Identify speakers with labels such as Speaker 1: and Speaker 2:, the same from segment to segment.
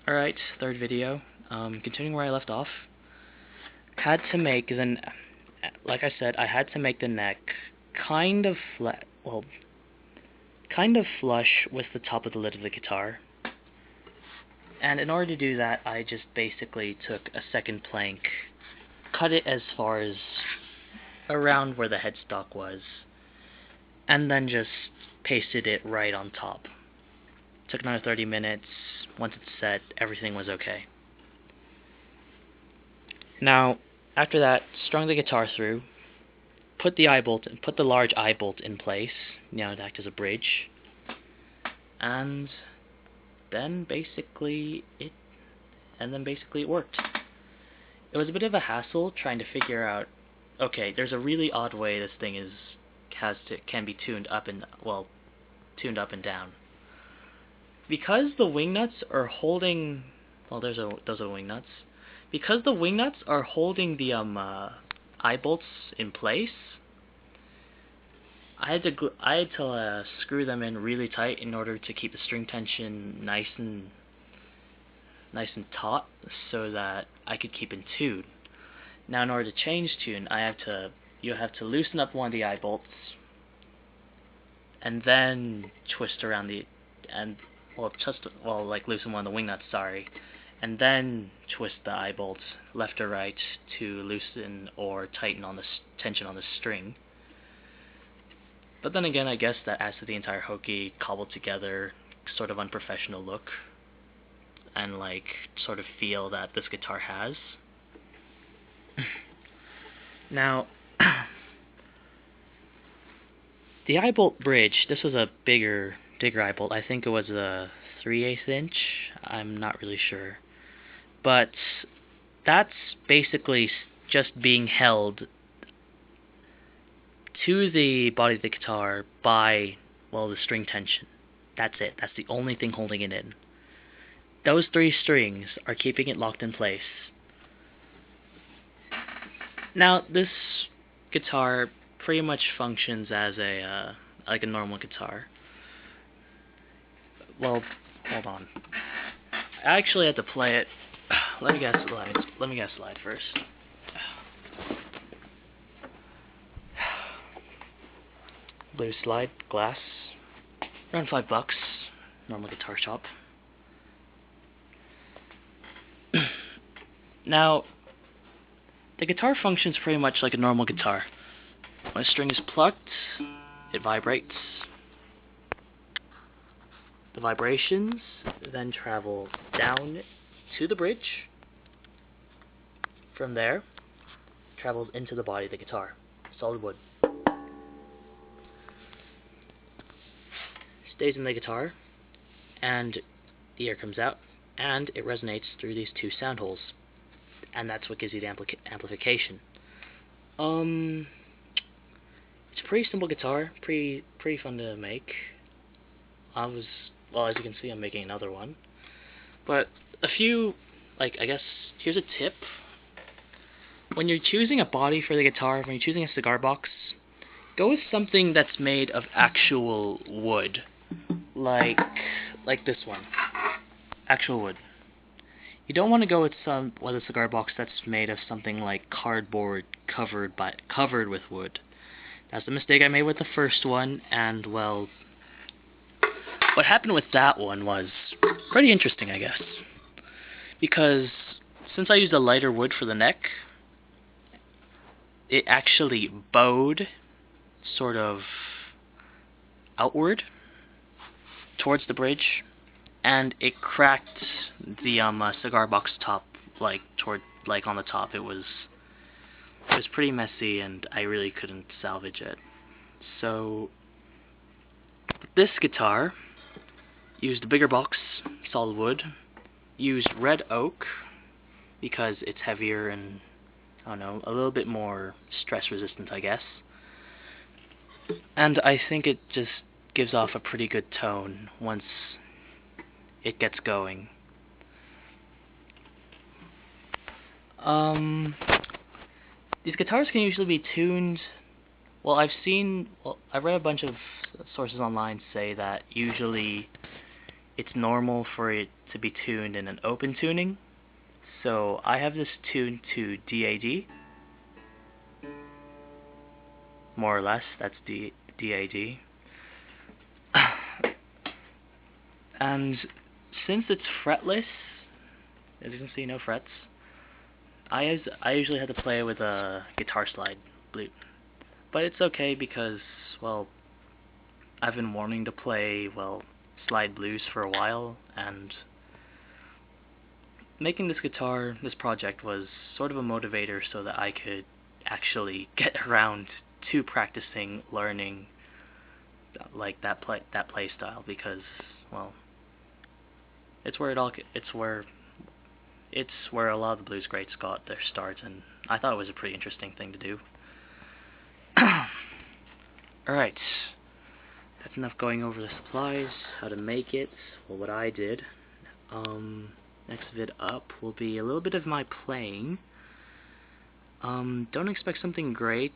Speaker 1: Alright, third video. Continuing where I left off. Had to make the, like I said, I had to make the neck kind of flat, well, kind of flush with the top of the lid of the guitar. And in order to do that, I just basically took a second plank, cut it as far as around where the headstock was, and then just pasted it right on top. Took another 30 minutes. Once it's set, everything was okay. Now, after that, strung the guitar through, put the large eye bolt in place, to act as a bridge, and then basically it worked. It was a bit of a hassle trying to figure out, okay, there's a really odd way this thing can be tuned up and down. Because the wing nuts are holding, those are wing nuts. Because the wing nuts are holding the eye bolts in place, I had to screw them in really tight in order to keep the string tension nice and taut, so that I could keep in tune. Now, in order to change tune, you have to loosen up one of the eye bolts, and then twist around loosen one of the wing nuts, and then twist the eye bolts left or right to loosen or tighten on the tension on the string. But then again, I guess that adds to the entire hokey, cobbled together, sort of unprofessional look, and sort of feel that this guitar has. Now, the eye bolt bridge, this was a bigger eye bolt. I think it was a 3/8 inch. I'm not really sure. But that's basically just being held to the body of the guitar by, the string tension. That's it. That's the only thing holding it in. Those 3 strings are keeping it locked in place. Now, this guitar pretty much functions as a like a normal guitar. Well, hold on. I actually had to play it. Let me get a slide first. Blue slide, glass, around $5, normal guitar shop. Now, the guitar functions pretty much like a normal guitar. When a string is plucked, it vibrates. The vibrations then travel down to the bridge. From there, travels into the body of the guitar, solid wood. Stays in the guitar, and the air comes out, and it resonates through these 2 sound holes, and that's what gives you the amplification. It's a pretty simple guitar, pretty fun to make. As you can see, I'm making another one. But a few, I guess, here's a tip. When you're choosing a body for the guitar, when you're choosing a cigar box, go with something that's made of actual wood. Like this one. Actual wood. You don't want to go with a cigar box that's made of something like cardboard covered with wood. That's the mistake I made with the first one, and what happened with that one was pretty interesting, I guess. Because since I used a lighter wood for the neck, it actually bowed sort of outward towards the bridge, and it cracked the cigar box top on the top. It was pretty messy, and I really couldn't salvage it. So this guitar used a bigger box, solid wood, used red oak because it's heavier and, I don't know, a little bit more stress resistant, I guess. And I think it just gives off a pretty good tone once it gets going. These guitars can usually be tuned. I've read a bunch of sources online say that usually it's normal for it to be tuned in an open tuning. So I have this tuned to DAD, more or less. That's DAD. And since it's fretless, as you can see, no frets, I usually have to play with a guitar slide flute. But it's okay because, well, I've been wanting to play, well, slide blues for a while, and making this project was sort of a motivator so that I could actually get around to practicing learning like that play style, because, well, it's where a lot of the blues greats got their start, and I thought it was a pretty interesting thing to do. Alright, that's enough going over the supplies, how to make it, well, what I did. Next vid up will be a little bit of my playing. Don't expect something great,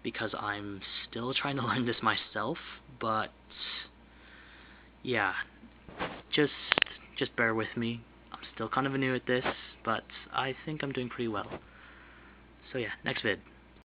Speaker 1: because I'm still trying to learn this myself, but yeah, just bear with me. I'm still kind of new at this, but I think I'm doing pretty well. So yeah, next vid.